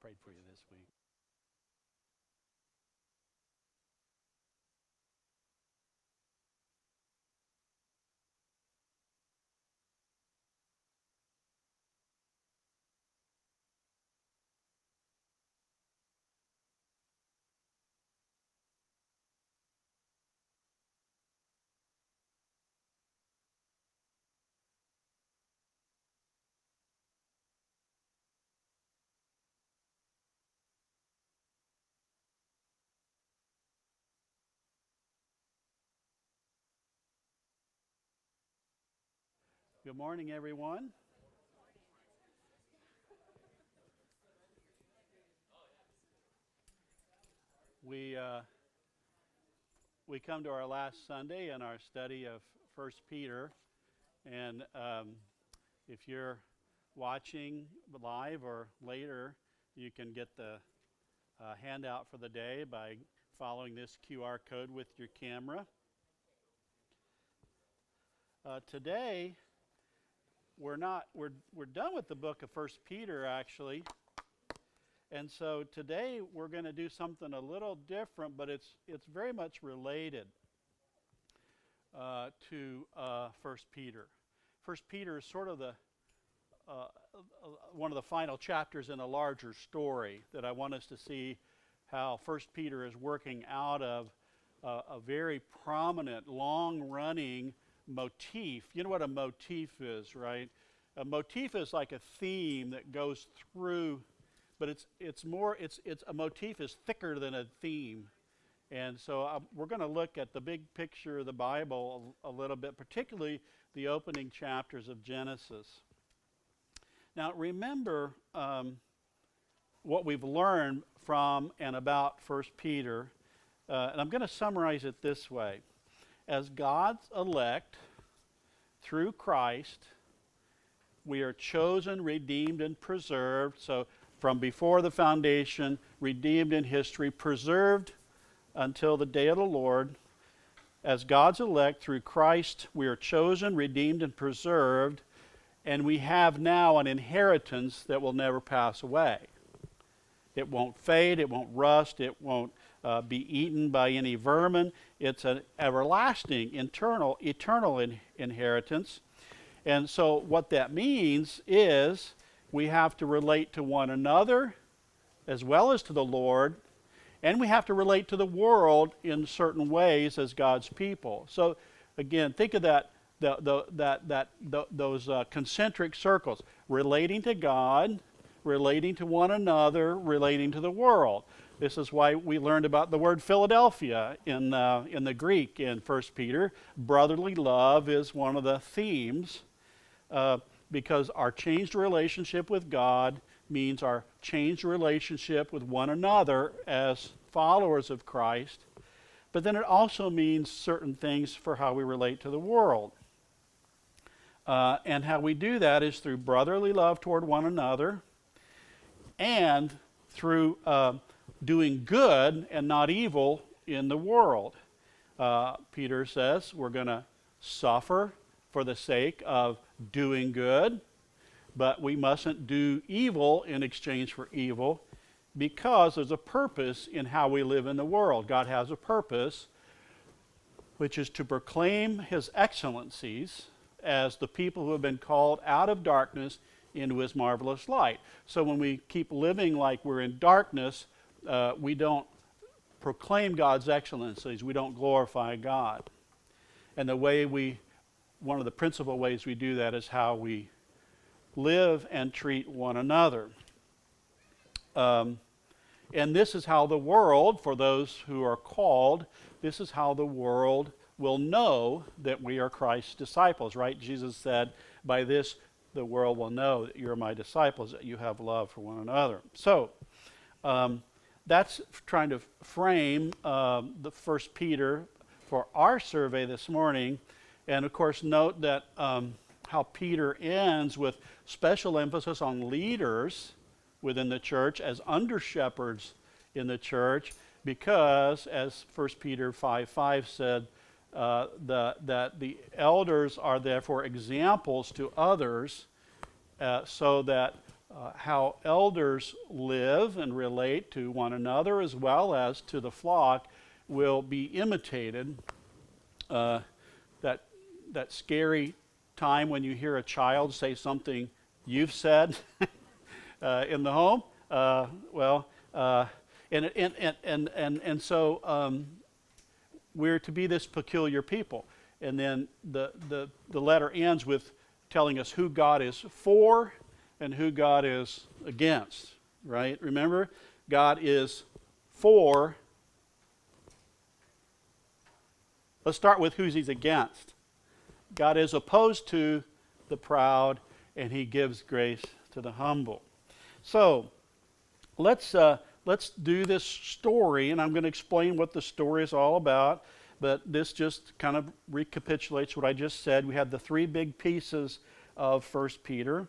prayed for you this week. Good morning, everyone. We come to our last Sunday in our study of First Peter, and if you're watching live or later, you can get the handout for the day by following this QR code with your camera. Today, we're done with the book of First Peter, actually. And so today we're going to do something a little different, but it's very much related to First Peter. First Peter is sort of the one of the final chapters in a larger story that I want us to see how First Peter is working out of a very prominent, long-running motif. You know what a motif is, right? A motif is like a theme that goes through. But it's a motif is thicker than a theme. And so we're going to look at the big picture of the Bible a little bit, particularly the opening chapters of Genesis. Now remember what we've learned from and about 1 Peter, and I'm going to summarize it this way. As God's elect through Christ, we are chosen, redeemed, and preserved. So from before the foundation, redeemed in history, preserved until the day of the Lord. As God's elect through Christ, we are chosen, redeemed, and preserved, and we have now an inheritance that will never pass away. It won't fade, it won't rust, it won't be eaten by any vermin. It's an everlasting, eternal inheritance. And so what that means is we have to relate to one another as well as to the Lord, and we have to relate to the world in certain ways as God's people. So again, think of those concentric circles: relating to God, relating to one another, relating to the world. This is why we learned about the word Philadelphia in the Greek in 1 Peter. Brotherly love is one of the themes. Because our changed relationship with God means our changed relationship with one another as followers of Christ. But then it also means certain things for how we relate to the world. And how we do that is through brotherly love toward one another and through doing good and not evil in the world. Peter says we're going to suffer for the sake of doing good, but we mustn't do evil in exchange for evil, because there's a purpose in how we live in the world. God has a purpose, which is to proclaim His excellencies as the people who have been called out of darkness into His marvelous light. So when we keep living like we're in darkness, we don't proclaim God's excellencies. We don't glorify God. And one of the principal ways we do that is how we live and treat one another. And this is how the world, for those who are called, this is how the world will know that we are Christ's disciples, right? Jesus said, by this the world will know that you're my disciples, that you have love for one another. So that's trying to frame the 1 Peter for our survey this morning. And of course, note that how Peter ends with special emphasis on leaders within the church as under-shepherds in the church, because, as 1 Peter 5:5 said, that the elders are therefore examples to others, so that how elders live and relate to one another as well as to the flock will be imitated. That scary time when you hear a child say something you've said in the home. So we're to be this peculiar people. And then the letter ends with telling us who God is for and who God is against, right? Remember, God is for. Let's start with who He's against. God is opposed to the proud, and He gives grace to the humble. So let's do this story, and I'm going to explain what the story is all about. But this just kind of recapitulates what I just said. We had the three big pieces of 1 Peter.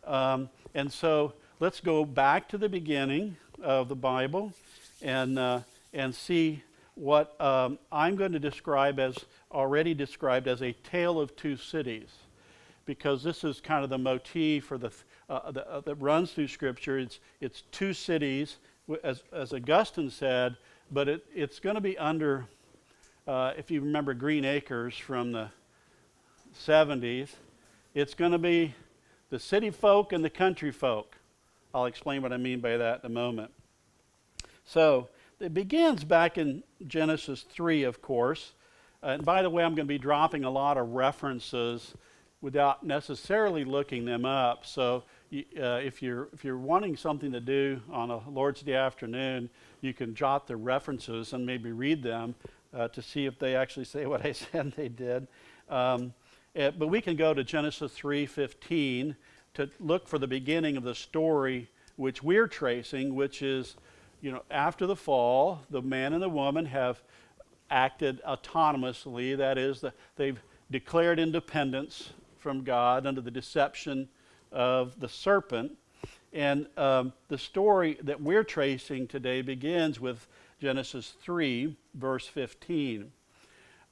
And so let's go back to the beginning of the Bible and see what I'm going to describe as, already described as a tale of two cities. Because this is kind of the motif for that runs through Scripture. It's two cities, as Augustine said, but it's going to be under... if you remember Green Acres from the 70s, it's going to be the city folk and the country folk. I'll explain what I mean by that in a moment. So it begins back in Genesis 3, of course. And by the way, I'm going to be dropping a lot of references without necessarily looking them up. So if you're wanting something to do on a Lord's Day afternoon, you can jot the references and maybe read them. To see if they actually say what I said they did. But we can go to Genesis 3:15 to look for the beginning of the story which we're tracing, which is, after the fall, the man and the woman have acted autonomously. That is, they've declared independence from God under the deception of the serpent. And the story that we're tracing today begins with Genesis 3, verse 15.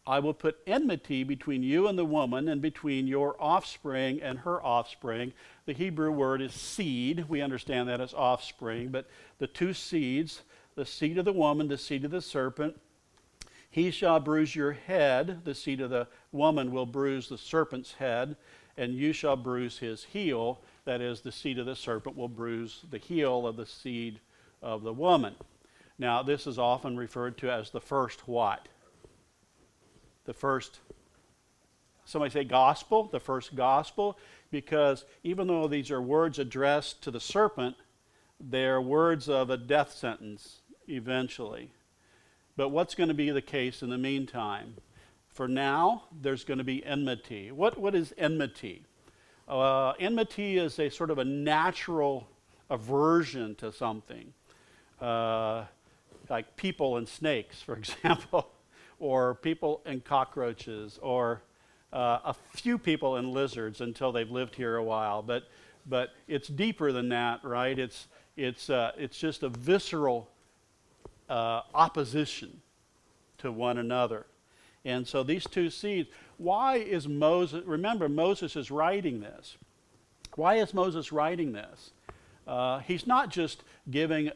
I will put enmity between you and the woman, and between your offspring and her offspring. The Hebrew word is seed. We understand that as offspring, but the two seeds, the seed of the woman, the seed of the serpent. He shall bruise your head. The seed of the woman will bruise the serpent's head, and you shall bruise his heel. That is, the seed of the serpent will bruise the heel of the seed of the woman. Now, this is often referred to as the first what? The first, somebody say gospel? The first gospel, because even though these are words addressed to the serpent, they're words of a death sentence eventually. But what's going to be the case in the meantime? For now, there's going to be enmity. What is enmity? Enmity is a sort of a natural aversion to something. Like people and snakes, for example, or people and cockroaches, or a few people and lizards until they've lived here a while. But it's deeper than that, right? It's just a visceral opposition to one another. And so these two seeds, why is Moses, remember Moses is writing this. Why is Moses writing this? He's not just giving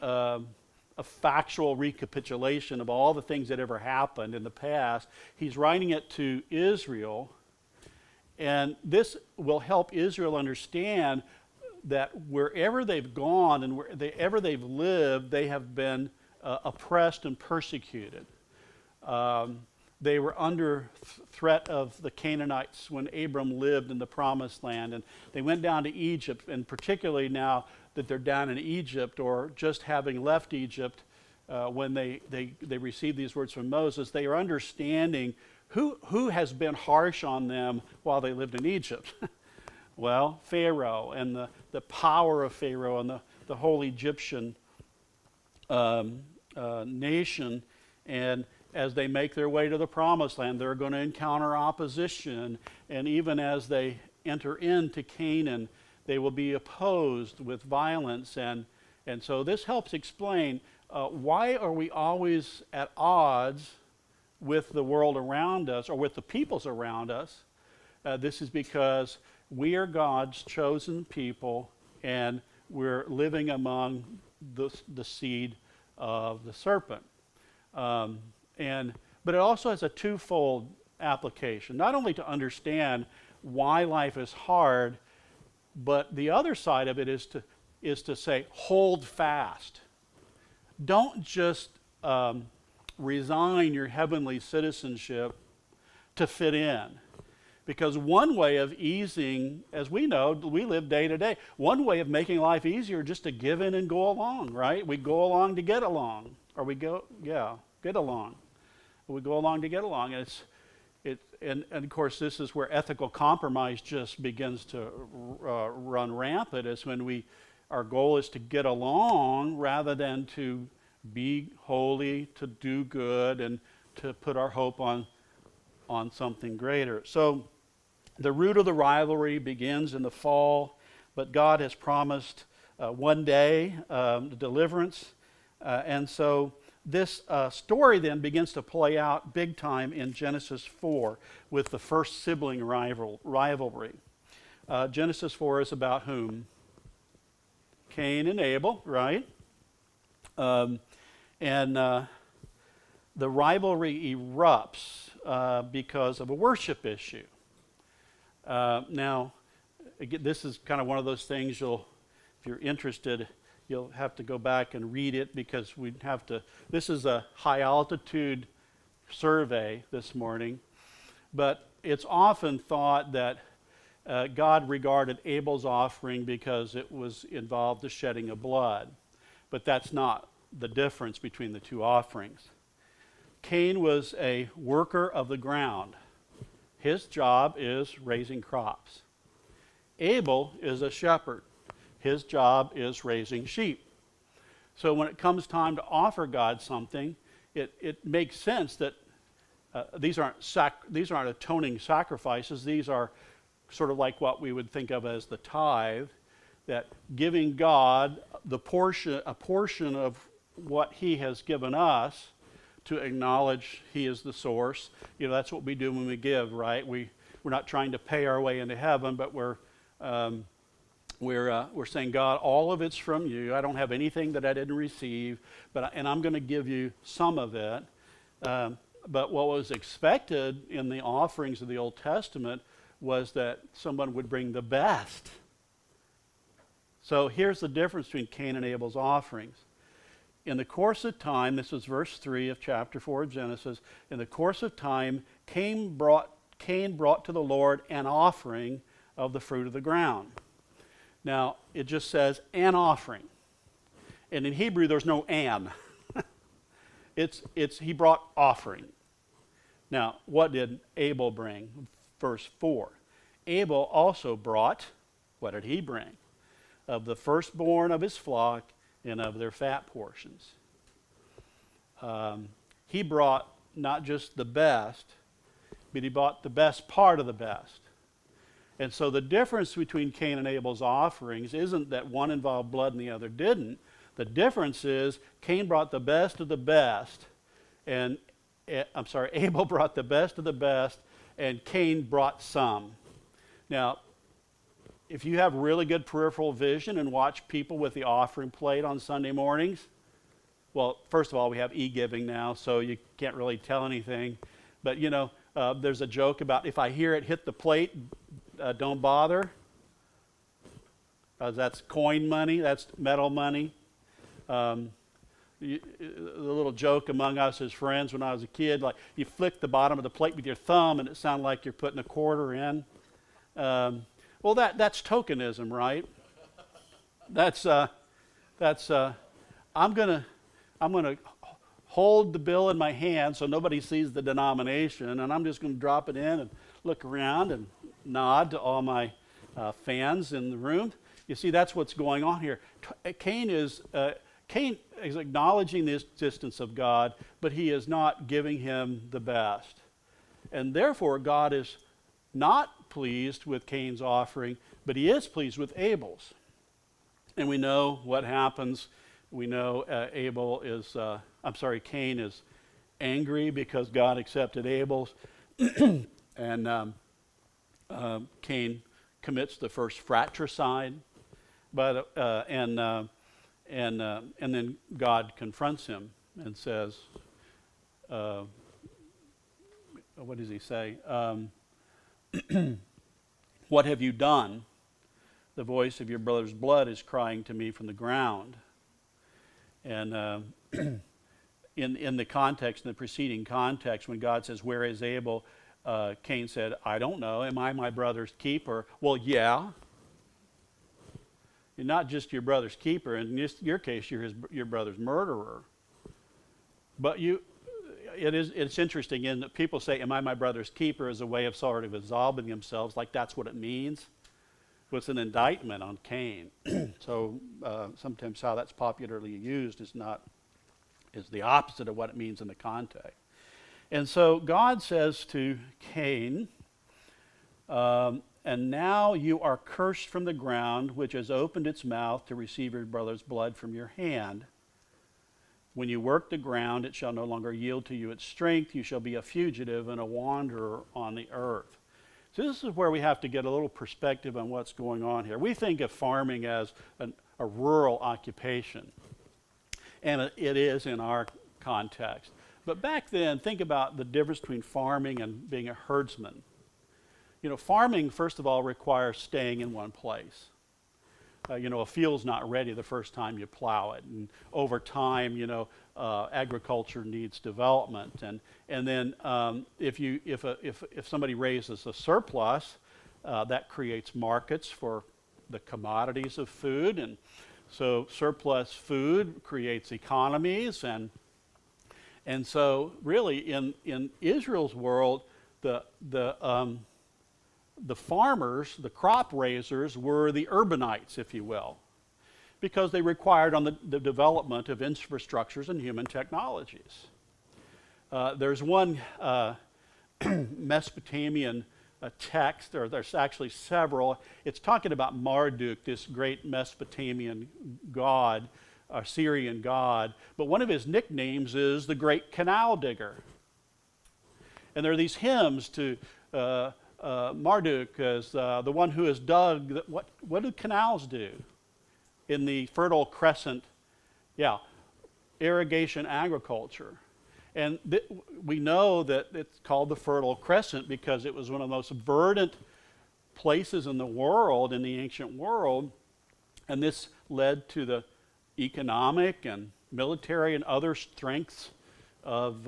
a factual recapitulation of all the things that ever happened in the past. He's writing it to Israel, and this will help Israel understand that wherever they've gone and wherever they've lived, they have been oppressed and persecuted. They were under threat of the Canaanites when Abram lived in the Promised Land, and they went down to Egypt, and particularly now that they're down in Egypt, or just having left Egypt, when they received these words from Moses, they are understanding who has been harsh on them while they lived in Egypt. Well, Pharaoh and the power of Pharaoh and the whole Egyptian nation. And as they make their way to the Promised Land, they're going to encounter opposition. And even as they enter into Canaan, they will be opposed with violence. And so this helps explain why are we always at odds with the world around us or with the peoples around us. This is because we are God's chosen people, and we're living among the seed of the serpent. But it also has a twofold application, not only to understand why life is hard, but the other side of it is to say, hold fast. Don't just resign your heavenly citizenship to fit in. Because one way of easing, as we know, we live day to day, one way of making life easier is just to give in and go along, right? We go along to get along. Or we get along. We go along to get along. And of course, this is where ethical compromise just begins to run rampant, is when our goal is to get along rather than to be holy, to do good, and to put our hope on something greater. So the root of the rivalry begins in the fall, but God has promised one day deliverance. And so this story then begins to play out big time in Genesis 4 with the first sibling rivalry. Genesis 4 is about whom? Cain and Abel, right? And the rivalry erupts because of a worship issue. Now, again, this is kind of one of those things if you're interested, you'll have to go back and read it, because this is a high altitude survey this morning, but it's often thought that God regarded Abel's offering because it involved the shedding of blood, but that's not the difference between the two offerings. Cain was a worker of the ground. His job is raising crops. Abel is a shepherd. His job is raising sheep. So when it comes time to offer God something, it makes sense that these aren't atoning sacrifices. These are sort of like what we would think of as the tithe, that giving God a portion of what he has given us to acknowledge he is the source. That's what we do when we give, right? We're not trying to pay our way into heaven, but we're saying, God, all of it's from you. I don't have anything that I didn't receive, and I'm going to give you some of it. But what was expected in the offerings of the Old Testament was that someone would bring the best. So here's the difference between Cain and Abel's offerings. In the course of time, this is verse 3 of chapter 4 of Genesis, in the course of time, Cain brought to the Lord an offering of the fruit of the ground. Now, it just says an offering. And in Hebrew, there's no an. He brought offering. Now, what did Abel bring? Verse 4. Abel also brought, what did he bring? Of the firstborn of his flock and of their fat portions. He brought not just the best, but he brought the best part of the best. And so the difference between Cain and Abel's offerings isn't that one involved blood and the other didn't. The difference is Cain brought the best of the best, and Abel brought the best of the best, and Cain brought some. Now, if you have really good peripheral vision and watch people with the offering plate on Sunday mornings, well, first of all, we have e-giving now, so you can't really tell anything. But, there's a joke about if I hear it hit the plate, don't bother. That's coin money, that's metal money. The little joke among us as friends when I was a kid, like you flick the bottom of the plate with your thumb and it sounded like you're putting a quarter in. Well, that's tokenism, right? I'm gonna hold the bill in my hand so nobody sees the denomination, and I'm just going to drop it in and look around and nod to all my fans in the room. You see, that's what's going on here. Cain is acknowledging the existence of God, but he is not giving him the best. And therefore, God is not pleased with Cain's offering, but he is pleased with Abel's. And we know what happens. We know Cain is angry because God accepted Abel's. And Cain commits the first fratricide. But and then God confronts him and says, what does he say? What have you done? The voice of your brother's blood is crying to me from the ground. And in the context, in the preceding context, when God says, where is Abel? Cain said, I don't know. Am I my brother's keeper? Well, yeah. You're not just your brother's keeper. In your case, you're your brother's murderer. But it's interesting in that people say, am I my brother's keeper, as a way of sort of absolving themselves, like that's what it means. Well, it's an indictment on Cain. So sometimes how that's popularly used is the opposite of what it means in the context. And so God says to Cain, and now you are cursed from the ground, which has opened its mouth to receive your brother's blood from your hand. When you work the ground, it shall no longer yield to you its strength. You shall be a fugitive and a wanderer on the earth. So this is where we have to get a little perspective on what's going on here. We think of farming as a rural occupation, and it is in our context. But back then, think about the difference between farming and being a herdsman. You know, farming, first of all, requires staying in one place. A field's not ready the first time you plow it. And over time, agriculture needs development. And then if somebody raises a surplus, that creates markets for the commodities of food. And so surplus food creates economies. And so really in Israel's world, the farmers, the crop raisers, were the urbanites, if you will, because they required on the development of infrastructures and human technologies. There's one Mesopotamian text, or there's actually several. It's talking about Marduk, this great Mesopotamian god, Syrian god, but one of his nicknames is the Great Canal Digger. And there are these hymns to Marduk as the one who has dug. What do canals do in the Fertile Crescent? Yeah, irrigation agriculture. And we know that it's called the Fertile Crescent because it was one of the most verdant places in the world, in the ancient world. And this led to the economic and military and other strengths of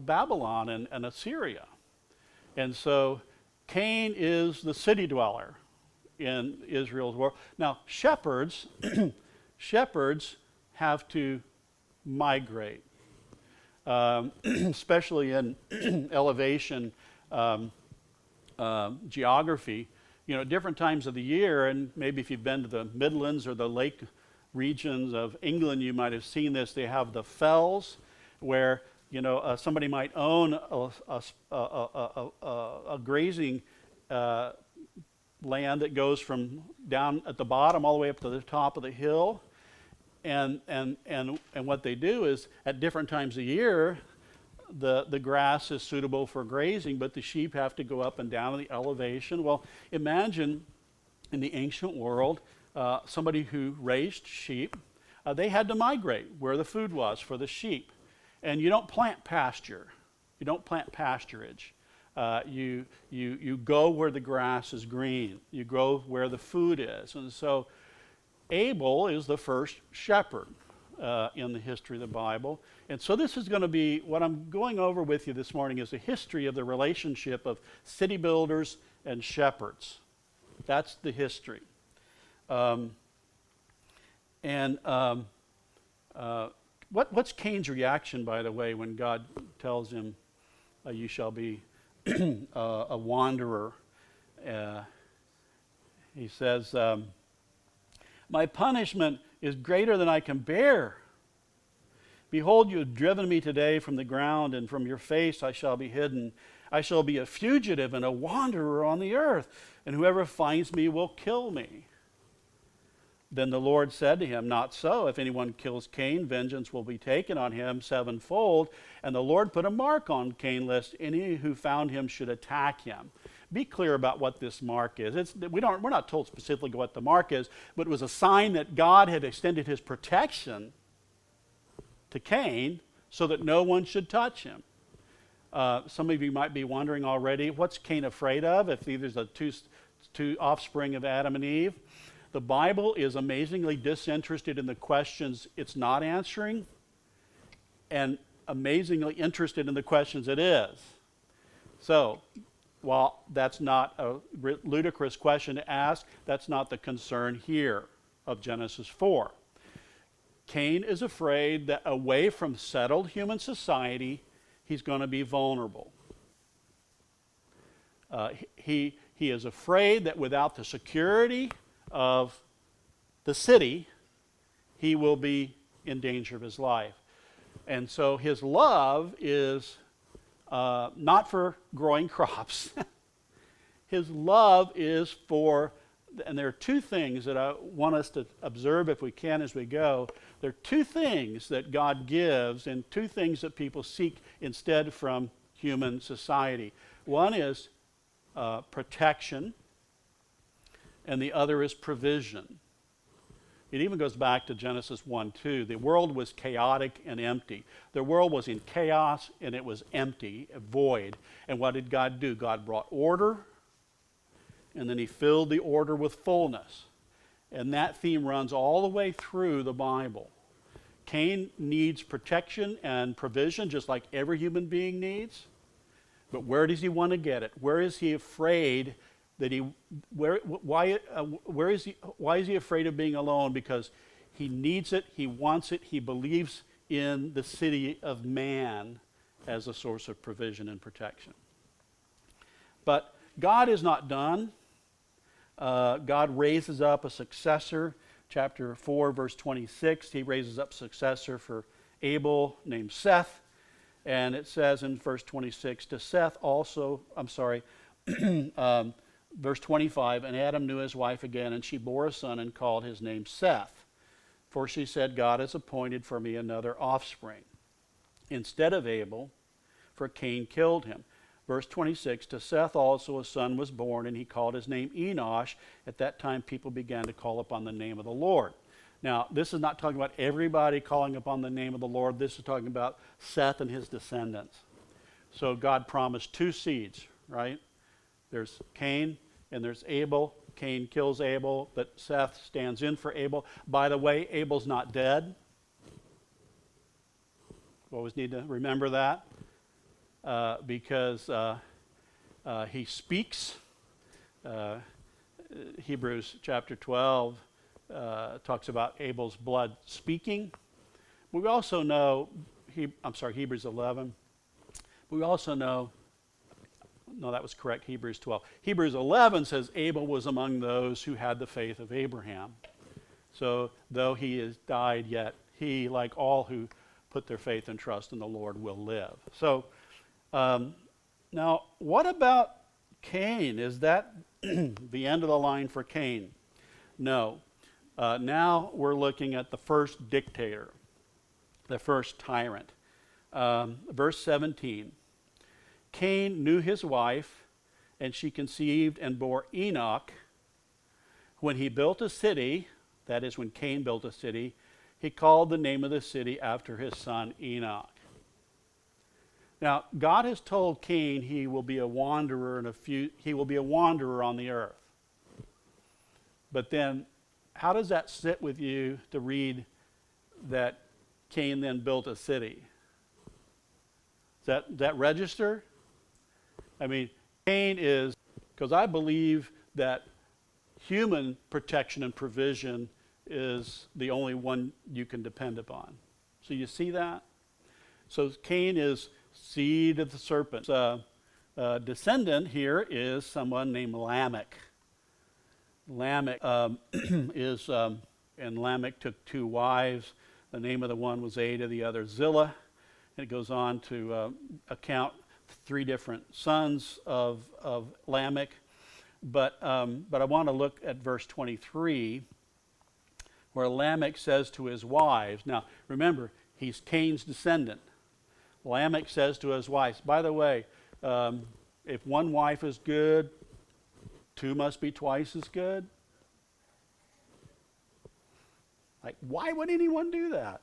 Babylon and Assyria. And so Cain is the city dweller in Israel's world. Now, shepherds have to migrate, especially in elevation geography. At different times of the year, and maybe if you've been to the Midlands or the lake regions of England, you might have seen this. They have the fells where somebody might own a grazing land that goes from down at the bottom all the way up to the top of the hill, and what they do is at different times of year, the grass is suitable for grazing, but the sheep have to go up and down the elevation. Well, imagine in the ancient world, somebody who raised sheep, they had to migrate where the food was for the sheep. And you don't plant pasture. You don't plant pasturage. You go where the grass is green. You go where the food is. And so Abel is the first shepherd in the history of the Bible. And so this is going to be, what I'm going over with you this morning is a history of the relationship of city builders and shepherds. That's the history. What's Cain's reaction, by the way, when God tells him, you shall be a wanderer? He says, my punishment is greater than I can bear. Behold, you have driven me today from the ground, and from your face I shall be hidden. I shall be a fugitive and a wanderer on the earth, and whoever finds me will kill me. Then the Lord said to him, not so. If anyone kills Cain, vengeance will be taken on him sevenfold. And the Lord put a mark on Cain, lest any who found him should attack him. be clear about what this mark is. We're not told specifically what the mark is, but it was a sign that God had extended his protection to Cain so that no one should touch him. Some of you might be wondering already, what's Cain afraid of if there's the two offspring of Adam and Eve? The Bible is amazingly disinterested in the questions it's not answering and amazingly interested in the questions it is. So, while that's not a ludicrous question to ask, that's not the concern here of Genesis 4. Cain is afraid that away from settled human society, he's going to be vulnerable. He is afraid that without the security of the city, he will be in danger of his life. And so his love is not for growing crops. His love is for, and there are two things that I want us to observe if we can as we go. There are two things that God gives and two things that people seek instead from human society. One is protection, and the other is provision. It even goes back to Genesis 1:2. The world was chaotic and empty. The world was in chaos and it was empty, void. And what did God do? God brought order, and then he filled the order with fullness. And that theme runs all the way through the Bible. Cain needs protection and provision just like every human being needs. But where does he want to get it? Where is he afraid that why is he afraid of being alone? Because he needs it, he wants it, he believes in the city of man as a source of provision and protection. But God is not done. God raises up a successor. Chapter 4, verse 26, he raises up a successor for Abel named Seth. And it says in verse 26, to Seth also, verse 25, and Adam knew his wife again, and she bore a son and called his name Seth. For she said, God has appointed for me another offspring instead of Abel, for Cain killed him. Verse 26, to Seth also a son was born, and he called his name Enosh. At that time people began to call upon the name of the Lord. Now, this is not talking about everybody calling upon the name of the Lord. This is talking about Seth and his descendants. So God promised two seeds, right? There's Cain and there's Abel. Cain kills Abel, but Seth stands in for Abel. By the way, Abel's not dead. We always need to remember that because he speaks. Hebrews chapter 12 talks about Abel's blood speaking. We also know, Hebrews 11. We also know, no, that was correct, Hebrews 12. Hebrews 11 says Abel was among those who had the faith of Abraham. So though he has died, yet he, like all who put their faith and trust in the Lord, will live. So now, what about Cain? Is that the end of the line for Cain? No. Now we're looking at the first dictator, the first tyrant. Verse 17. Cain knew his wife, and she conceived and bore Enoch. When he built a city, that is when Cain built a city, he called the name of the city after his son Enoch. Now, God has told Cain he will be a wanderer he will be a wanderer on the earth. But then, how does that sit with you to read that Cain then built a city? Does that register? I mean, Cain is, because I believe that human protection and provision is the only one you can depend upon. So you see that? So Cain is seed of the serpent. Descendant here is someone named Lamech. Lamech and Lamech took two wives. The name of the one was Ada, the other Zillah. And it goes on to account three different sons of Lamech. But I want to look at verse 23, where Lamech says to his wives, now remember, he's Cain's descendant. Lamech says to his wives, by the way, if one wife is good, 2 must be twice as good. Like, why would anyone do that?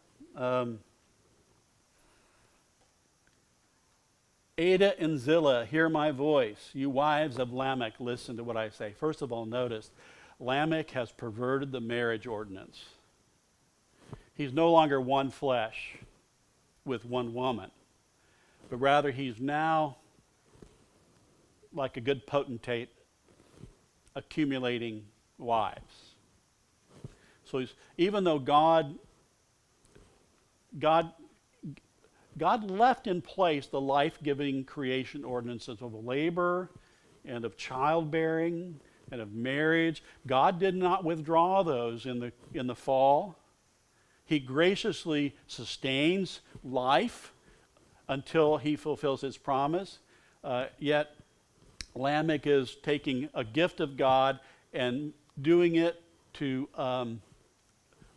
Ada and Zillah, hear my voice. You wives of Lamech, listen to what I say. First of all, notice, Lamech has perverted the marriage ordinance. He's no longer one flesh with one woman, but rather he's now like a good potentate accumulating wives. So even though God left in place the life-giving creation ordinances of labor and of childbearing and of marriage, God did not withdraw those in the fall. He graciously sustains life until he fulfills his promise. Yet Lamech is taking a gift of God and doing it to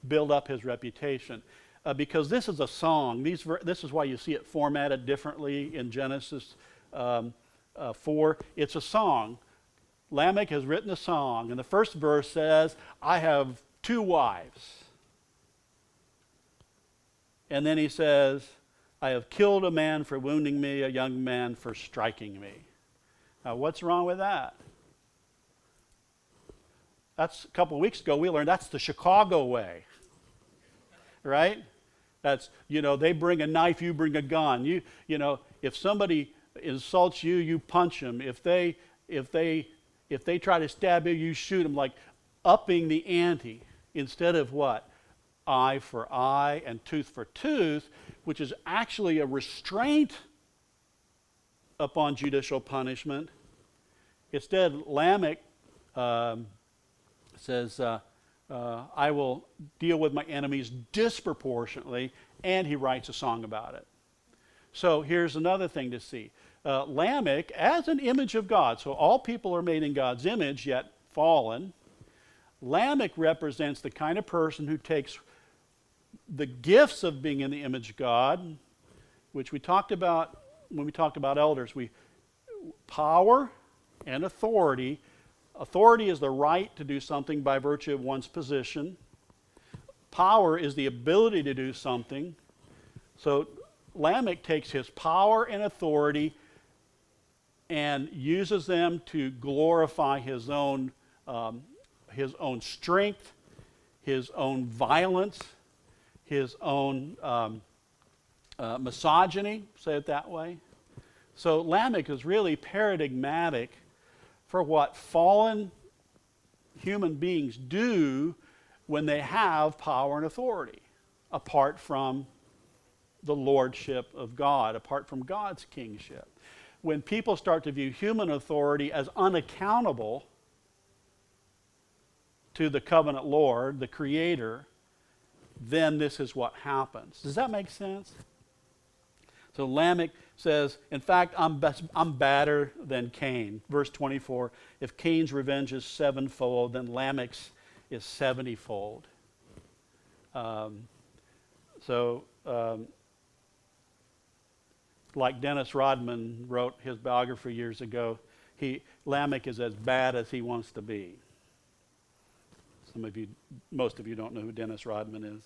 build up his reputation. Because this is a song. This is why you see it formatted differently in Genesis 4. It's a song. Lamech has written a song, and the first verse says, I have 2 wives. And then he says, I have killed a man for wounding me, a young man for striking me. Now, what's wrong with that? That's a couple of weeks ago we learned that's the Chicago way. Right? That's, they bring a knife, you bring a gun. You know, if somebody insults you, you punch them. If they try to stab you, you shoot them. Like upping the ante instead of what? Eye for eye and tooth for tooth, which is actually a restraint upon judicial punishment. Instead, Lamech says, I will deal with my enemies disproportionately, and he writes a song about it. So here's another thing to see. Lamech, as an image of God, so all people are made in God's image, yet fallen. Lamech represents the kind of person who takes the gifts of being in the image of God, which we talked about when we talked about elders. Power and authority. Authority is the right to do something by virtue of one's position. Power is the ability to do something. So Lamech takes his power and authority and uses them to glorify his own strength, his own violence, his own misogyny, say it that way. So Lamech is really paradigmatic for what fallen human beings do when they have power and authority, apart from the lordship of God, apart from God's kingship. When people start to view human authority as unaccountable to the covenant Lord, the Creator, then this is what happens. Does that make sense? So Lamech says, in fact, I'm badder than Cain. Verse 24, if Cain's revenge is 7-fold, then Lamech's is 70-fold. Like Dennis Rodman wrote his biography years ago, Lamech is as bad as he wants to be. Most of you don't know who Dennis Rodman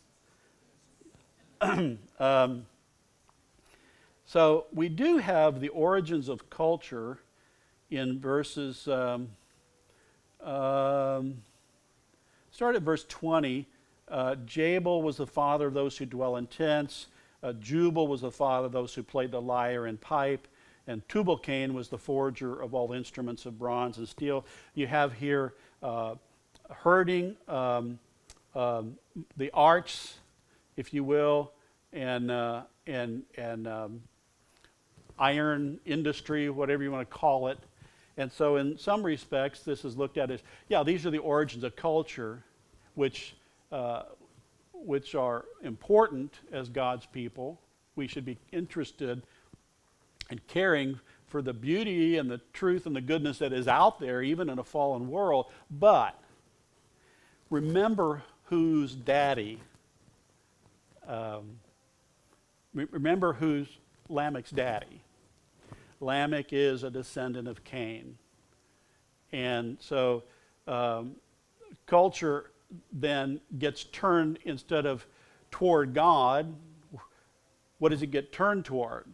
is. So we do have the origins of culture in verses, start at verse 20. Jabal was the father of those who dwell in tents. Jubal was the father of those who played the lyre and pipe. And Tubal-Cain was the forger of all instruments of bronze and steel. You have here herding, the arts, if you will, and iron industry, whatever you want to call it. And so in some respects, this is looked at as, these are the origins of culture, which are important as God's people. We should be interested in caring for the beauty and the truth and the goodness that is out there, even in a fallen world. But remember who's daddy. Remember who's Lamech's daddy. Lamech is a descendant of Cain. And so culture then gets turned, instead of toward God, what does it get turned toward?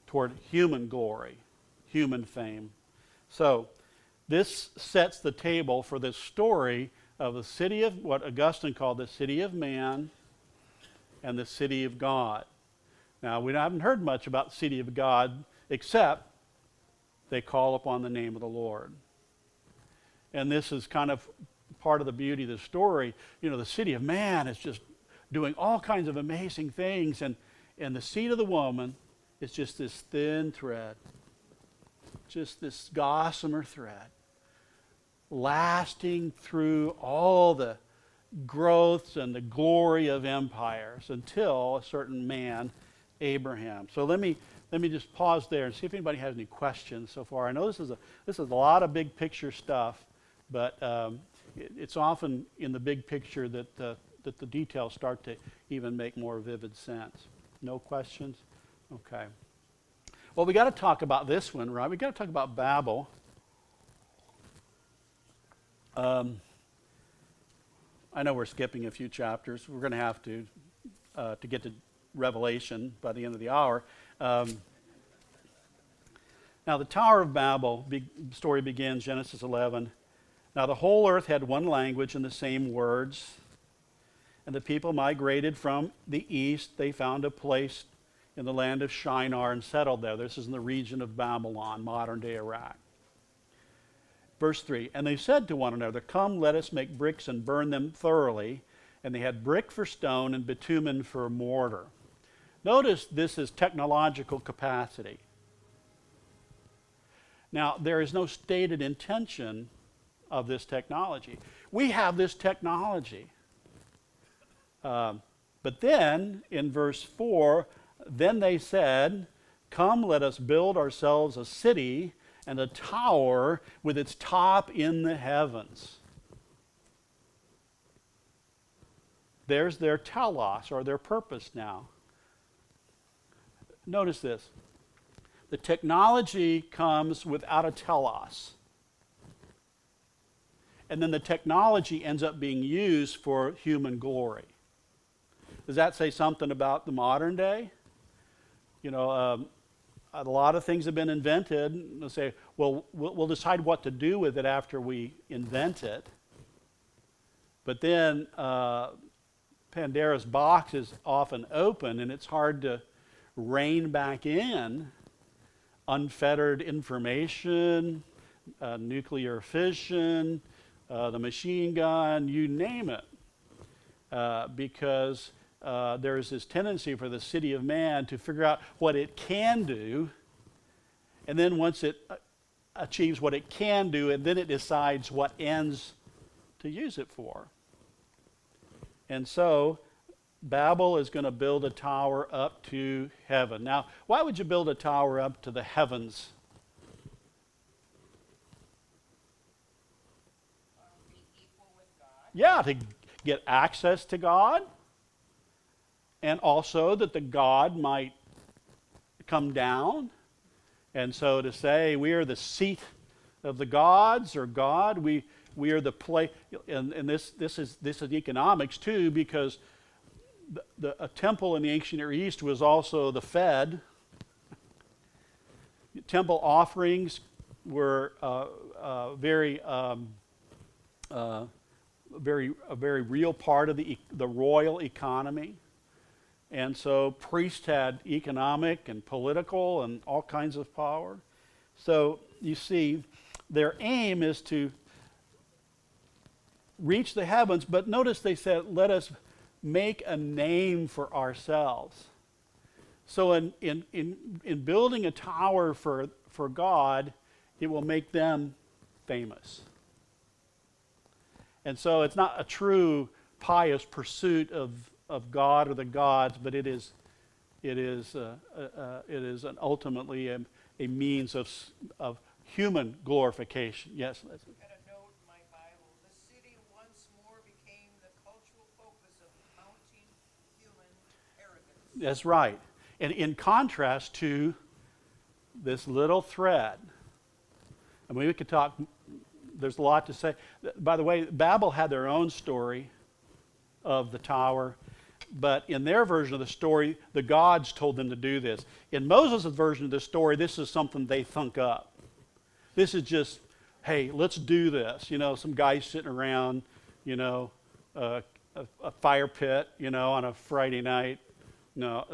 Toward human glory, human fame. So this sets the table for this story of the city of, what Augustine called the city of man and the city of God. Now, we haven't heard much about the city of God, except they call upon the name of the Lord. And this is kind of part of the beauty of the story. You know, the city of man is just doing all kinds of amazing things, and the seed of the woman is just this thin thread, just this gossamer thread, lasting through all the growths and the glory of empires until a certain man, Abraham. So let me just pause there and see if anybody has any questions so far. I know this is a lot of big picture stuff, but it's often in the big picture that the details start to even make more vivid sense. No questions? Okay. Well, we got to talk about this one, right? We got to talk about Babel. I know we're skipping a few chapters. We're going to have to get to Revelation by the end of the hour. Now, the Tower of Babel story begins, Genesis 11. Now, the whole earth had one language and the same words. And the people migrated from the east. They found a place in the land of Shinar and settled there. This is in the region of Babylon, modern-day Iraq. Verse 3, and they said to one another, come, let us make bricks and burn them thoroughly. And they had brick for stone and bitumen for mortar. Notice this is technological capacity. Now, there is no stated intention of this technology. We have this technology. But then, in verse 4, then they said, come, let us build ourselves a city and a tower with its top in the heavens. There's their telos, or their purpose now. Notice this. The technology comes without a telos. And then the technology ends up being used for human glory. Does that say something about the modern day? You know, a lot of things have been invented. They'll say, well, we'll decide what to do with it after we invent it. But then Pandora's box is often open, and it's hard to rein back in unfettered information, nuclear fission, the machine gun, you name it. Because there's this tendency for the city of man to figure out what it can do, and then once it achieves what it can do, and then it decides what ends to use it for. And so Babel is going to build a tower up to heaven. Now, why would you build a tower up to the heavens? Be equal with God. Yeah, to get access to God, and also that the God might come down. And so to say we are the seat of the gods, or God, we are the place, and this is economics too, because a temple in the ancient Near East was also the Fed. Temple offerings were a very real part of the royal economy. And so priests had economic and political and all kinds of power. So you see, their aim is to reach the heavens, but notice they said, let us make a name for ourselves. So in building a tower for God, it will make them famous. And so it's not a true pious pursuit of God or the gods, but it is ultimately a means of human glorification. Yes, Leslie. Got a note in my Bible. The city once more became the cultural focus of mounting human arrogance. That's right. And in contrast to this little thread I mean, we could talk, there's a lot to say. By the way, Babel had their own story of the tower, but in their version of the story, the gods told them to do this. In Moses' version of the story, this is something they thunk up. This is just, hey, let's do this. You know, some guys sitting around, you know, a fire pit, you know, on a Friday night. No,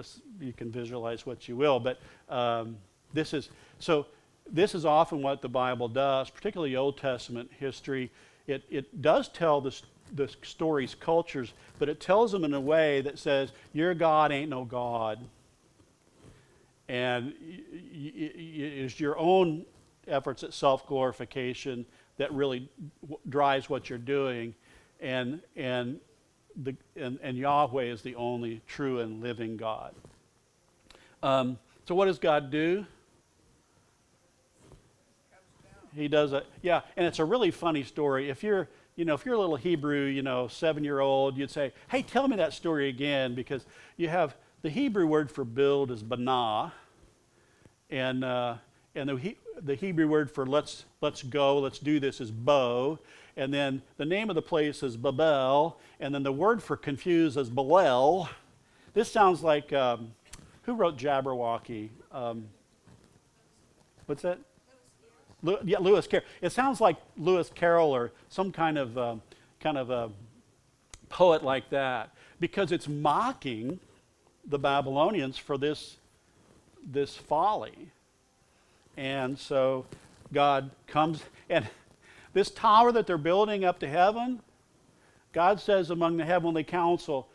you can visualize what you will, but this is often what the Bible does, particularly Old Testament history. It does tell the stories, cultures, but it tells them in a way that says, your God ain't no God. And it's your own efforts at self-glorification that really drives what you're doing. And Yahweh is the only true and living God. So what does God do? He does a, yeah, and it's a really funny story. If you're a little Hebrew, 7-year-old, you'd say, hey, tell me that story again, because you have the Hebrew word for build is banah, and the Hebrew word for let's go, let's do this is bo, and then the name of the place is Babel, and then the word for confuse is Balel. This sounds like, who wrote Jabberwocky? What's that? Lewis Carroll. It sounds like Lewis Carroll or some kind of a poet like that, because it's mocking the Babylonians for this folly. And so God comes, and this tower that they're building up to heaven, God says among the heavenly council,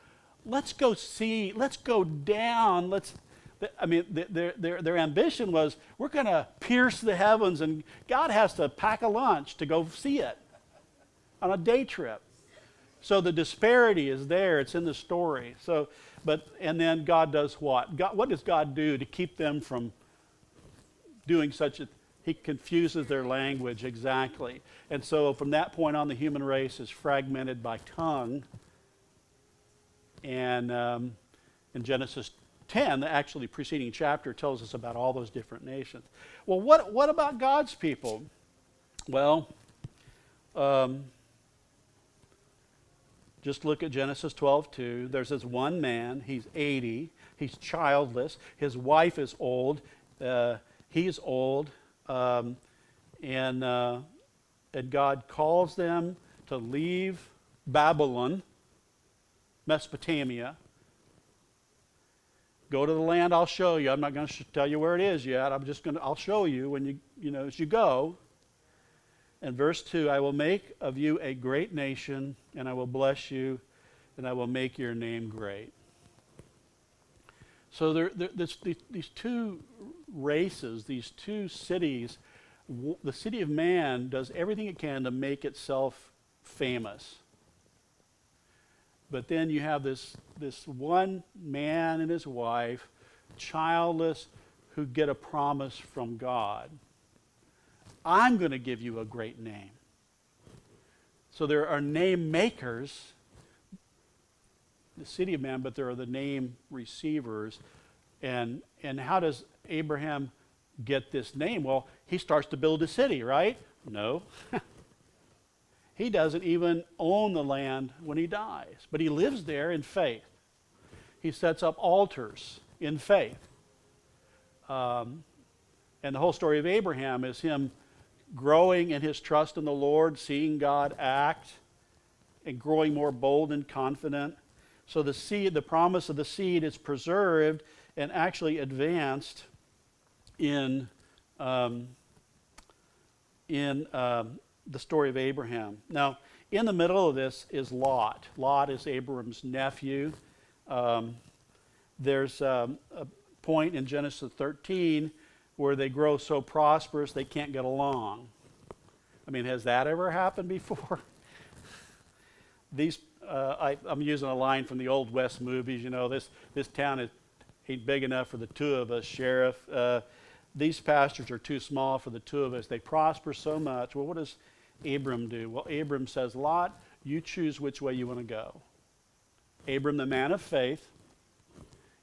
let's go see, let's go down, their ambition was, we're going to pierce the heavens, and God has to pack a lunch to go see it on a day trip. So the disparity is there. It's in the story. And then God does what? What does God do to keep them from doing he confuses their language, exactly. And so from that point on, the human race is fragmented by tongue. And in Genesis 10, the actually preceding chapter, tells us about all those different nations. Well, what about God's people? Well, just look at Genesis 12:2. There's this one man, he's 80, he's childless, his wife is old, he's old, and God calls them to leave Babylon, Mesopotamia. Go to the land I'll show you. I'm not going to tell you where it is yet. I'll show you when as you go. And verse 2, I will make of you a great nation, and I will bless you, and I will make your name great. So these two races, these two cities, the city of man does everything it can to make itself famous. But then you have this one man and his wife, childless, who get a promise from God. I'm going to give you a great name. So there are name makers, the city of man, but there are the name receivers. And how does Abraham get this name? Well, he starts to build a city, right? No. He doesn't even own the land when he dies, but he lives there in faith. He sets up altars in faith. And the whole story of Abraham is him growing in his trust in the Lord, seeing God act, and growing more bold and confident. So the promise of the seed is preserved and actually advanced in the story of Abraham. Now, in the middle of this is Lot. Lot is Abram's nephew. There's a point in Genesis 13 where they grow so prosperous they can't get along. I mean, has that ever happened before? I'm using a line from the Old West movies. This town ain't big enough for the two of us, Sheriff. These pastures are too small for the two of us. They prosper so much. Well, what does Abram do? Well, Abram says, Lot, you choose which way you want to go. Abram, the man of faith,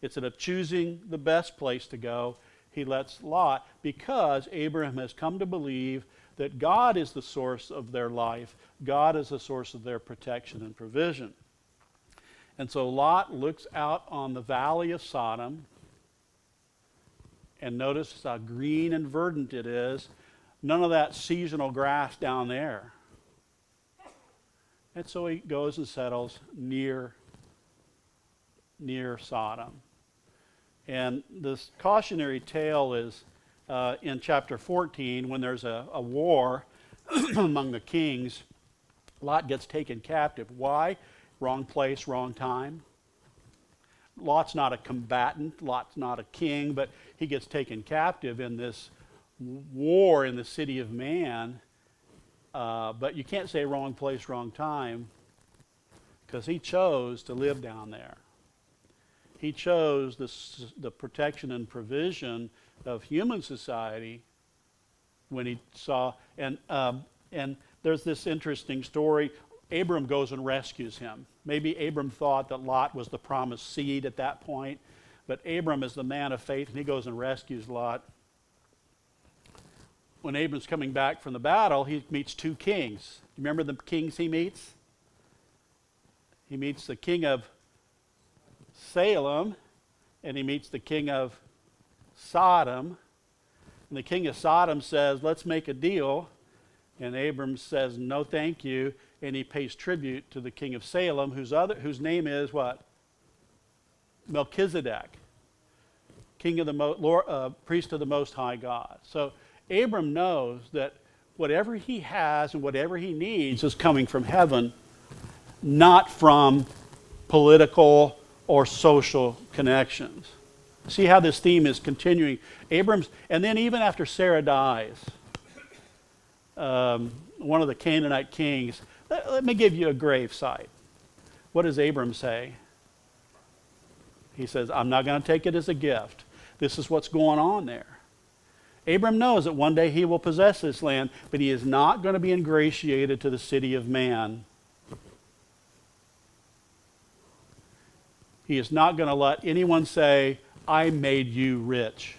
instead of choosing the best place to go, he lets Lot, because Abraham has come to believe that God is the source of their life. God is the source of their protection and provision. And so Lot looks out on the valley of Sodom, and notice how green and verdant it is. None of that seasonal grass down there. And so he goes and settles near Sodom. And this cautionary tale is in chapter 14, when there's a war among the kings. Lot gets taken captive. Why? Wrong place, wrong time. Lot's not a combatant. Lot's not a king, but he gets taken captive in this war in the city of man. But you can't say wrong place, wrong time, because he chose to live down there. He chose the protection and provision of human society when he saw, and there's this interesting story. Abram goes and rescues him. Maybe Abram thought that Lot was the promised seed at that point, but Abram is the man of faith, and he goes and rescues Lot. When Abram's coming back from the battle, he meets two kings. Remember the kings he meets? He meets the king of Salem, and he meets the king of Sodom. And the king of Sodom says, let's make a deal. And Abram says, no thank you. And he pays tribute to the king of Salem, whose name is what? Melchizedek, king of the priest of the Most High God. So Abram knows that whatever he has and whatever he needs is coming from heaven, not from political or social connections. See how this theme is continuing. Abram's, and then even after Sarah dies, one of the Canaanite kings, let me give you a grave site. What does Abram say? He says, I'm not going to take it as a gift. This is what's going on there. Abram knows that one day he will possess this land, but he is not going to be ingratiated to the city of man. He is not going to let anyone say, I made you rich.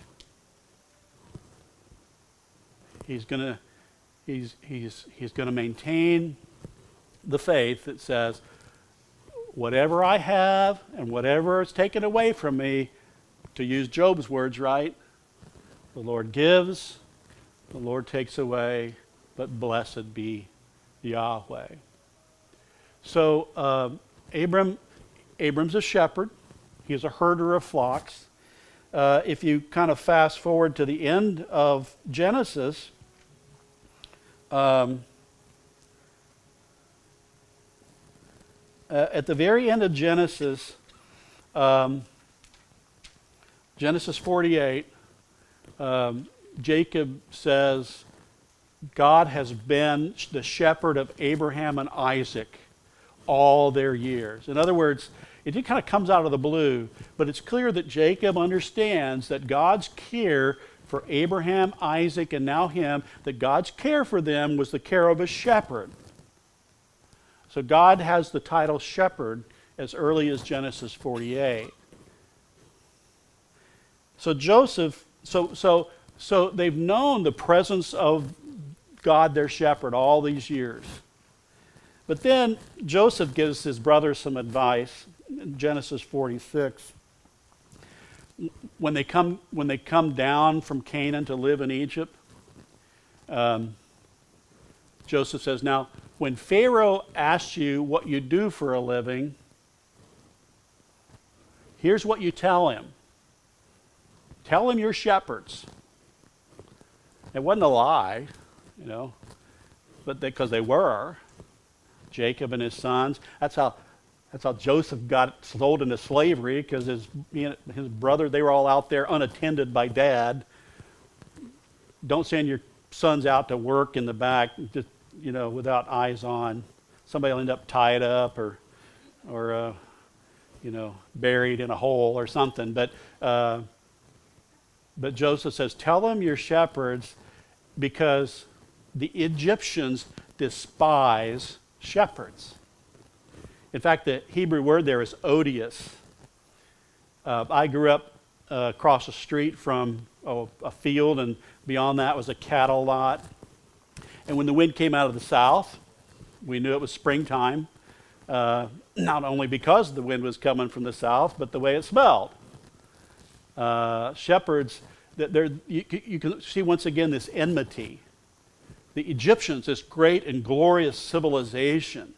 He's going to maintain the faith that says, whatever I have and whatever is taken away from me, to use Job's words, right? The Lord gives, the Lord takes away, but blessed be Yahweh. So Abram's a shepherd. He's a herder of flocks. If you kind of fast forward to the end of Genesis, at the very end of Genesis, Genesis 48, Jacob says, God has been the shepherd of Abraham and Isaac all their years. In other words, it just kind of comes out of the blue, but it's clear that Jacob understands that God's care for Abraham, Isaac, and now him, that God's care for them was the care of a shepherd. So God has the title shepherd as early as Genesis 48. So Joseph, so they've known the presence of God, their shepherd, all these years. But then Joseph gives his brothers some advice in Genesis 46. When they come down from Canaan to live in Egypt, Joseph says, now, when Pharaoh asks you what you do for a living, here's what you tell him. Tell him you're shepherds. It wasn't a lie, but because they were. Jacob and his sons. That's how Joseph got sold into slavery, because his brother, they were all out there unattended by dad. Don't send your sons out to work in the back, just, without eyes on. Somebody will end up tied up or buried in a hole or something. But Joseph says, tell them you're shepherds, because the Egyptians despise shepherds. In fact, the Hebrew word there is odious. I grew up across the street from a field, and beyond that was a cattle lot. And when the wind came out of the south, we knew it was springtime, not only because the wind was coming from the south, but the way it smelled. Shepherds, you can see once again this enmity. The Egyptians, this great and glorious civilization,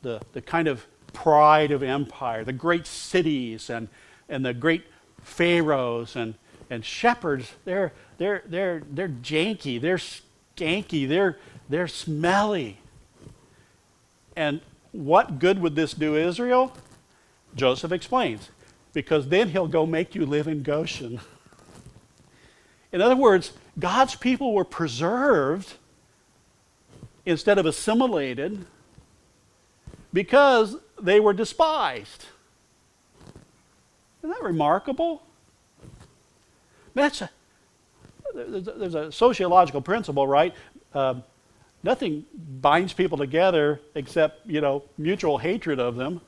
the kind of pride of empire, the great cities and the great pharaohs and shepherds, they're janky, they're skanky, they're smelly. And what good would this do Israel? Joseph explains, because then he'll go make you live in Goshen. In other words, God's people were preserved instead of assimilated because they were despised. Isn't that remarkable? There's a sociological principle, right? Nothing binds people together except, mutual hatred of them.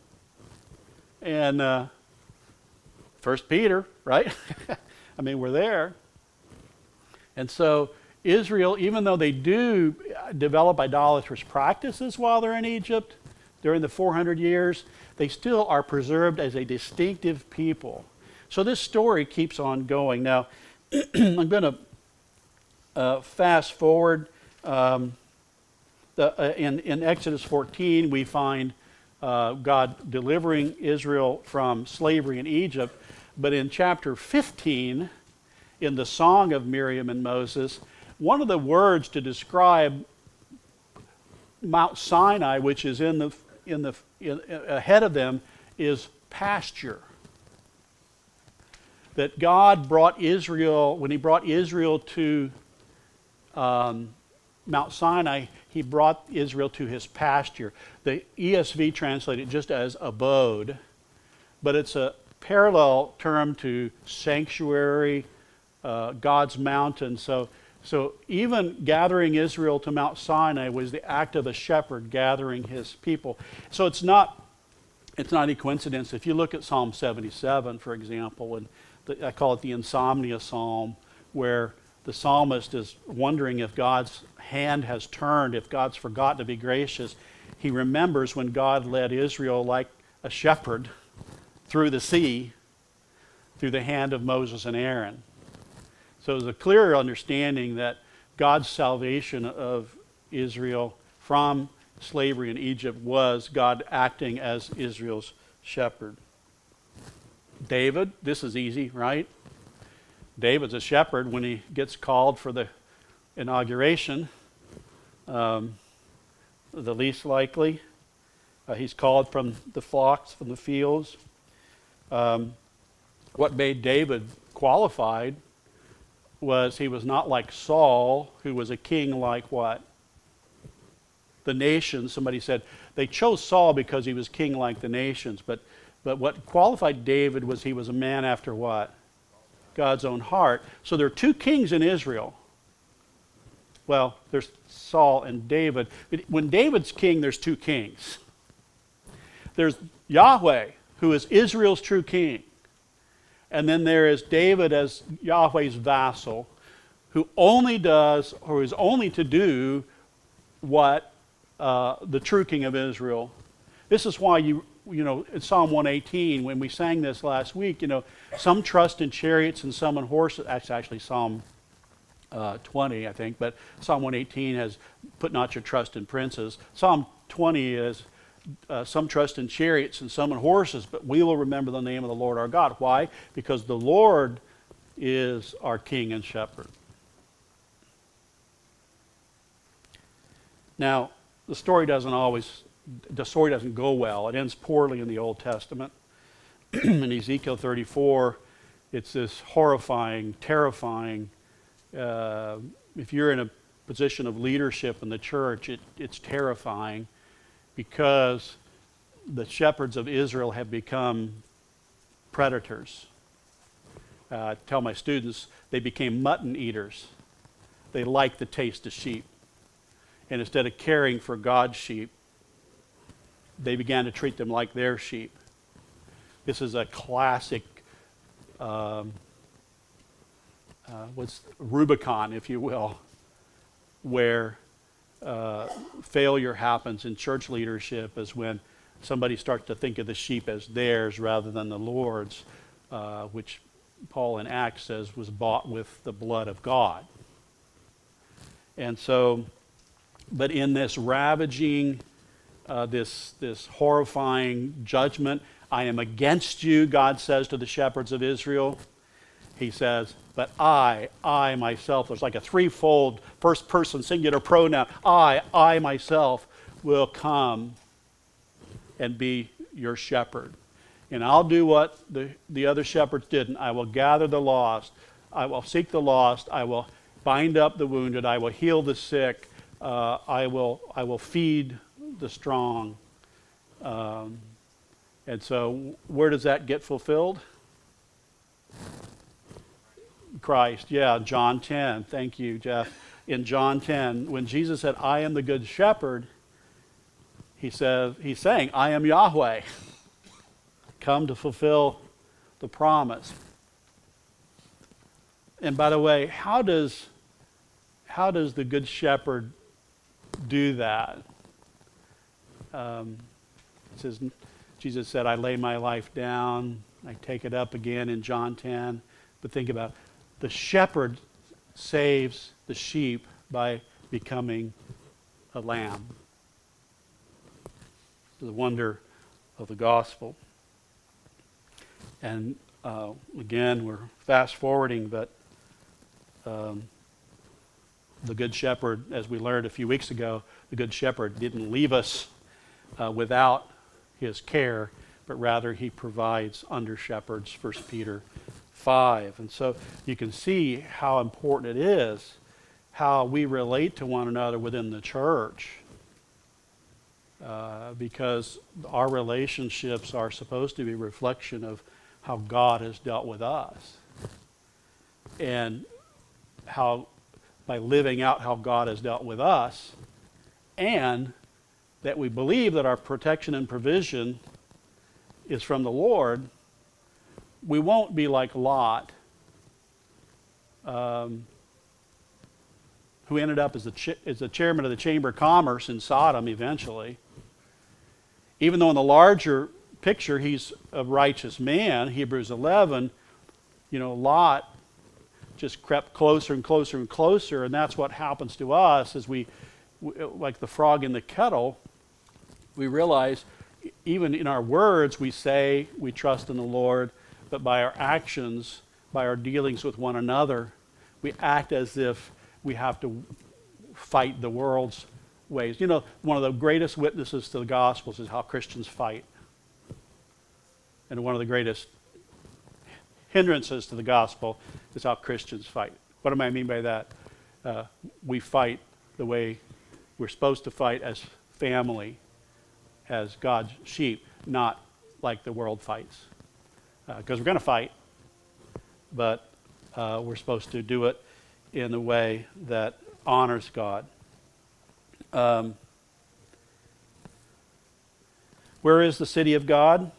And 1 Peter, right? I mean, we're there. And so Israel, even though they do develop idolatrous practices while they're in Egypt during the 400 years, they still are preserved as a distinctive people. So this story keeps on going. Now, I'm going to fast forward. In Exodus 14, we find God delivering Israel from slavery in Egypt. But in chapter 15, in the Song of Miriam and Moses, one of the words to describe Mount Sinai, which is ahead of them, is pasture. That God brought Israel, when he brought Israel to Mount Sinai, he brought Israel to his pasture. The ESV translates it just as abode, but it's a parallel term to sanctuary, God's mountain. So even gathering Israel to Mount Sinai was the act of a shepherd gathering his people. So it's not any coincidence. If you look at Psalm 77, for example, and I call it the insomnia psalm, where the psalmist is wondering if God's hand has turned, if God's forgotten to be gracious. He remembers when God led Israel like a shepherd through the sea, through the hand of Moses and Aaron. So there's a clear understanding that God's salvation of Israel from slavery in Egypt was God acting as Israel's shepherd. David, this is easy, right? David's a shepherd when he gets called for the inauguration. The least likely. He's called from the flocks, from the fields. What made David qualified was he was not like Saul, who was a king like what? The nations. Somebody said they chose Saul because he was king like the nations. But what qualified David was he was a man after what? God's own heart. So there are two kings in Israel. Well, there's Saul and David. But when David's king, there's two kings. There's Yahweh, who is Israel's true king. And then there is David as Yahweh's vassal, who only does, or is only to do, what the true king of Israel. This is why you know, in Psalm 118, when we sang this last week, some trust in chariots and some in horses. That's actually Psalm 20, I think, but Psalm 118 has put not your trust in princes. Psalm 20 is some trust in chariots and some in horses, but we will remember the name of the Lord our God. Why? Because the Lord is our king and shepherd. Now, the story doesn't go well. It ends poorly in the Old Testament. In Ezekiel 34, it's this horrifying, terrifying, if you're in a position of leadership in the church, it's terrifying, because the shepherds of Israel have become predators. I tell my students, they became mutton eaters. They like the taste of sheep. And instead of caring for God's sheep, they began to treat them like their sheep. This is a classic what's Rubicon, if you will, where failure happens in church leadership is when somebody starts to think of the sheep as theirs rather than the Lord's, which Paul in Acts says was bought with the blood of God. And so, but in this ravaging, this horrifying judgment, I am against you, God says to the shepherds of Israel. He says, but I myself, there's like a threefold first person singular pronoun. I myself will come and be your shepherd. And I'll do what the other shepherds didn't. I will gather the lost. I will seek the lost. I will bind up the wounded. I will heal the sick. I will feed the strong. And so where does that get fulfilled? Christ, yeah, John 10. Thank you, Jeff. In John 10, when Jesus said, I am the good shepherd, he's saying, I am Yahweh, come to fulfill the promise. And by the way, how does the good shepherd do that? It says, Jesus said, I lay my life down, I take it up again in John 10. But think about it. The shepherd saves the sheep by becoming a lamb. The wonder of the gospel. And again, we're fast forwarding, but the good shepherd, as we learned a few weeks ago, the good shepherd didn't leave us without his care, but rather he provides under shepherds, 1 Peter 5. And so you can see how important it is how we relate to one another within the church, because our relationships are supposed to be a reflection of how God has dealt with us, and how by living out how God has dealt with us, and that we believe that our protection and provision is from the Lord, we won't be like Lot, who ended up as the chairman of the Chamber of Commerce in Sodom eventually. Even though in the larger picture he's a righteous man, Hebrews 11, Lot just crept closer and closer and closer, and that's what happens to us as we like the frog in the kettle. We realize even in our words we say we trust in the Lord, but by our actions, by our dealings with one another, we act as if we have to fight the world's ways. One of the greatest witnesses to the Gospels is how Christians fight. And one of the greatest hindrances to the gospel is how Christians fight. What do I mean by that? We fight the way we're supposed to fight as family, as God's sheep, not like the world fights. Because we're going to fight, but we're supposed to do it in a way that honors God. Where is the city of God?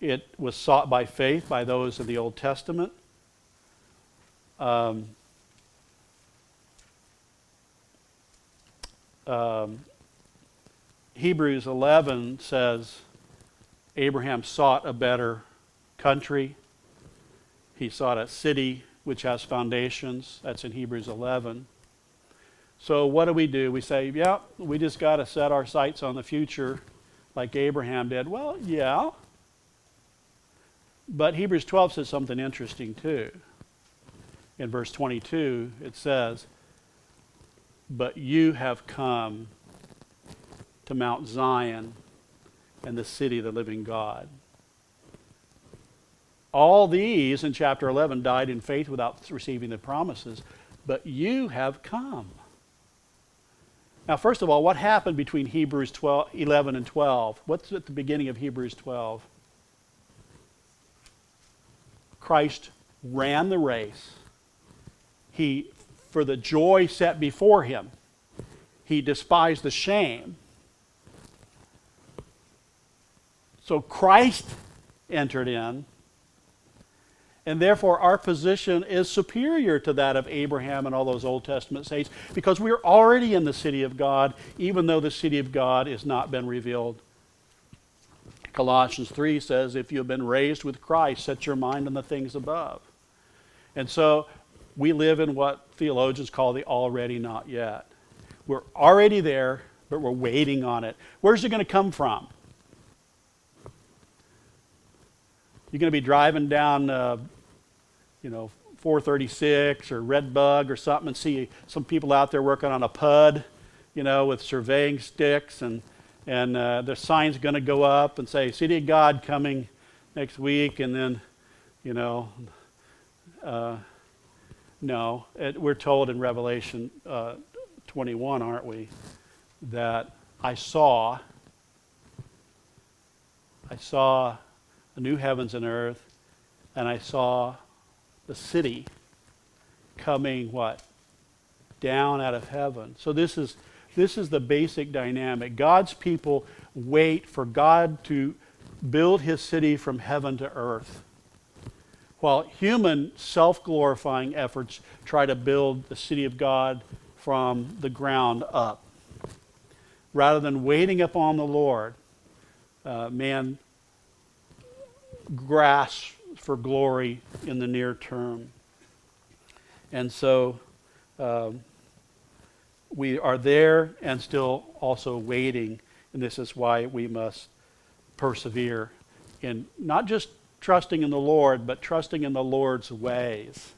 It was sought by faith by those of the Old Testament. Hebrews 11 says Abraham sought a better country. He sought a city which has foundations. That's in Hebrews 11. So what do? We say, yeah, we just got to set our sights on the future like Abraham did. Well, yeah. But Hebrews 12 says something interesting too. In verse 22, it says, but you have come to Mount Zion and the city of the living God. All these in chapter 11 died in faith without receiving the promises, but you have come. Now, first of all, what happened between Hebrews 11 and 12? What's at the beginning of Hebrews 12? Christ ran the race. He, for the joy set before him, he despised the shame. So Christ entered in, And therefore, our position is superior to that of Abraham and all those Old Testament saints because we're already in the city of God, even though the city of God has not been revealed. Colossians 3 says, if you have been raised with Christ, set your mind on the things above. And so we live in what theologians call the already not yet. We're already there, but we're waiting on it. Where's it going to come from? You're going to be driving down, 436 or Redbug or something and see some people out there working on a PUD, with surveying sticks, and the sign's going to go up and say, City of God coming next week, and then, no. We're told in Revelation 21, aren't we, that I saw the new heavens and earth, and I saw the city coming, what? Down out of heaven. So this is the basic dynamic. God's people wait for God to build his city from heaven to earth, while human self-glorifying efforts try to build the city of God from the ground up. Rather than waiting upon the Lord, man grasps for glory in the near term. And so we are there and still also waiting, and this is why we must persevere in not just trusting in the Lord, but trusting in the Lord's ways,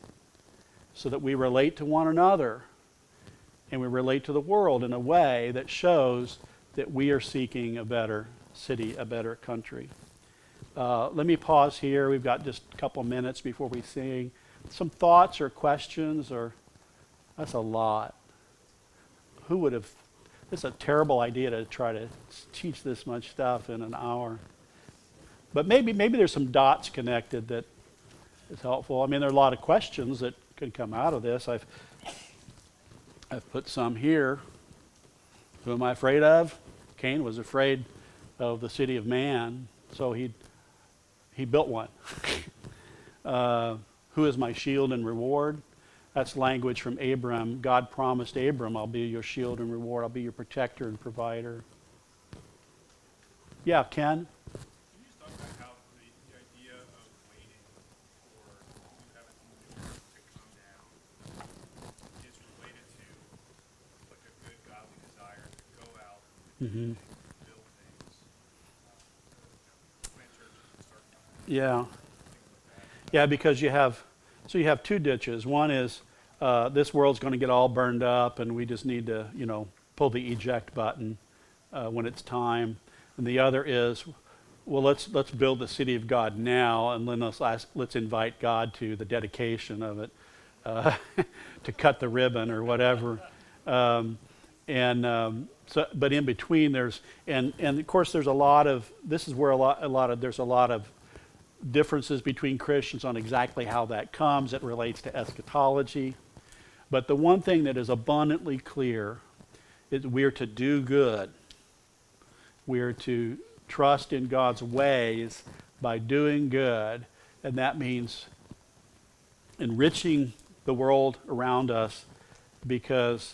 so that we relate to one another and we relate to the world in a way that shows that we are seeking a better city, a better country. Let me pause here. We've got just a couple minutes before we sing. Some thoughts or questions, or that's a lot. Who would have? It's a terrible idea to try to teach this much stuff in an hour. But maybe there's some dots connected that is helpful. I mean, there are a lot of questions that could come out of this. I've put some here. Who am I afraid of? Cain was afraid of the city of man, so he built one. Who is my shield and reward? That's language from Abram. God promised Abram, I'll be your shield and reward. I'll be your protector and provider. Yeah, Ken? Mm-hmm. Yeah, because you have two ditches. One is this world's going to get all burned up, and we just need to, pull the eject button when it's time. And the other is, well, let's build the city of God now, and then let's invite God to the dedication of it, to cut the ribbon or whatever. So, but in between there's and of course there's a lot of differences between Christians on exactly how that comes. It relates to eschatology. But the one thing that is abundantly clear is we're to do good. We're to trust in God's ways by doing good, and that means enriching the world around us, because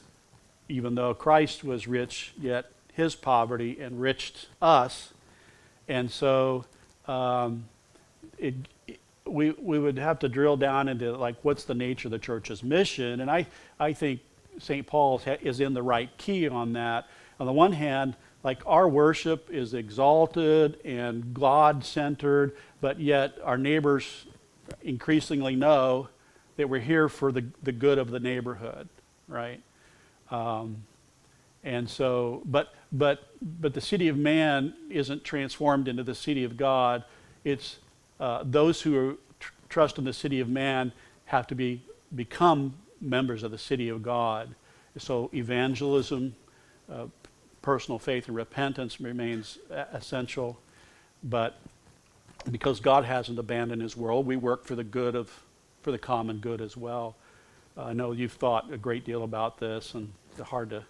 even though Christ was rich, yet his poverty enriched us. And so we would have to drill down into, like, what's the nature of the church's mission? And I think St. Paul is in the right key on that. On the one hand, like, our worship is exalted and God-centered, but yet our neighbors increasingly know that we're here for the good of the neighborhood, right? And so, but the city of man isn't transformed into the city of God. It's those who trust in the city of man have to become members of the city of God. So evangelism, personal faith and repentance remains essential. But because God hasn't abandoned his world, we work for the common good as well. I know you've thought a great deal about this, and it's hard to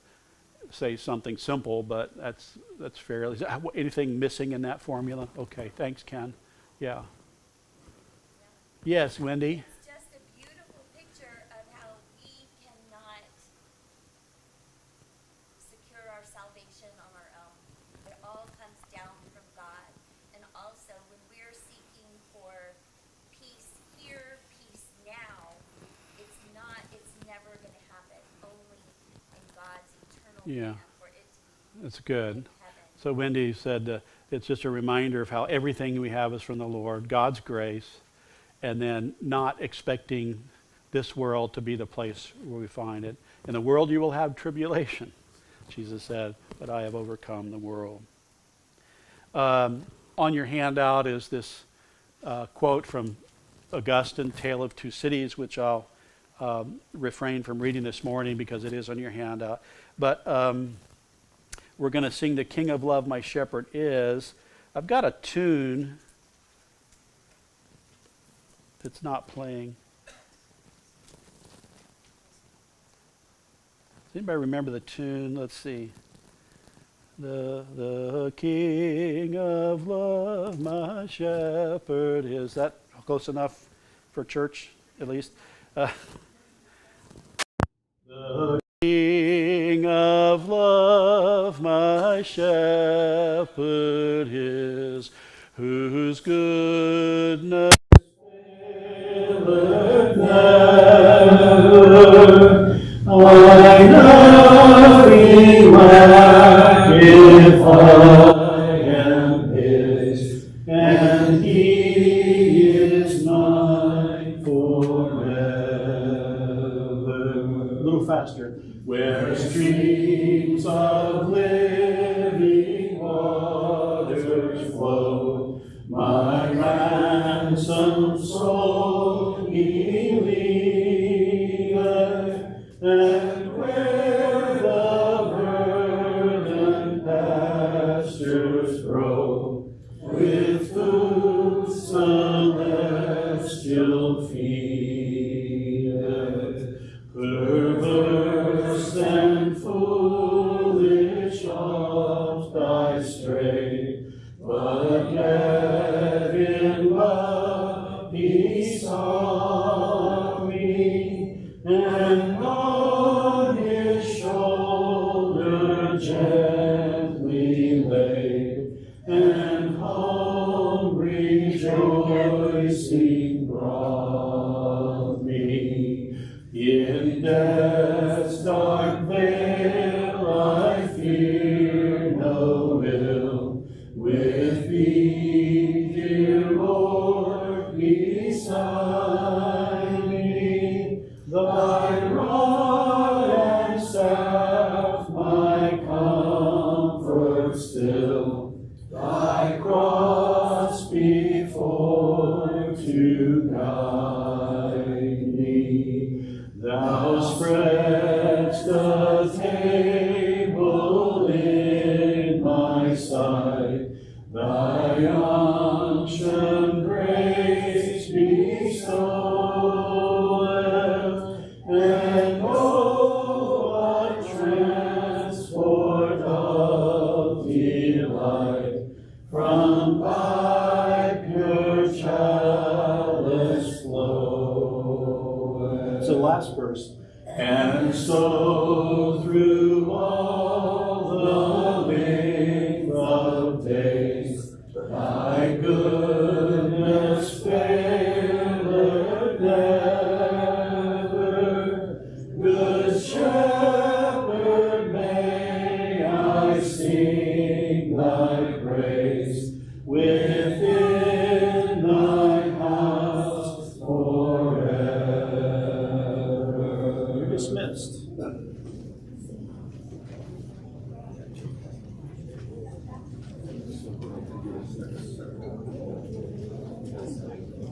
say something simple, but that's fairly. Anything missing in that formula? Okay, thanks, Ken. Yeah. Yes, Wendy. It's just a beautiful picture of how we cannot secure our salvation on our own. It all comes down from God. And also, when we're seeking for peace here, peace now, it's never going to happen. Only in God's eternal Yeah. plan for it to be That's good. in heaven. So Wendy said it's just a reminder of how everything we have is from the Lord, God's grace, and then not expecting this world to be the place where we find it. In the world you will have tribulation, Jesus said, but I have overcome the world. On your handout is this quote from Augustine, Tale of Two Cities, which I'll refrain from reading this morning because it is on your handout. But we're going to sing The King of Love, My Shepherd Is. I've got a tune that's not playing. Does anybody remember the tune? Let's see. The King of Love, my shepherd is. Is that close enough for church, at least? The King of Love, my shepherd is, whose goodness faileth never. I know he wacketh, I am his, and he is mine forever. A little faster. Where streams of living waters flow, my ransomed soul he leadeth, and where the verdant pastures grow, with food celestial feedeth. Perverse and foolish oft I stray, but yet in love he saw me, and on his shoulder gently laid, and home rejoicing brought me. In death's dark vale I fear no ill, with thee, dear Lord, beside me. Thy rod and staff my comfort still, thy cross before to guide me. Thou spreadst the table in my sight, thy unction grace bestoweth, and oh, what transport of delight from thy pure chalice floweth. So last verse. And so through all the length of days, thy goodness faileth never. Good Shepherd, may I sing thy praise within thy house forever. You're dismissed.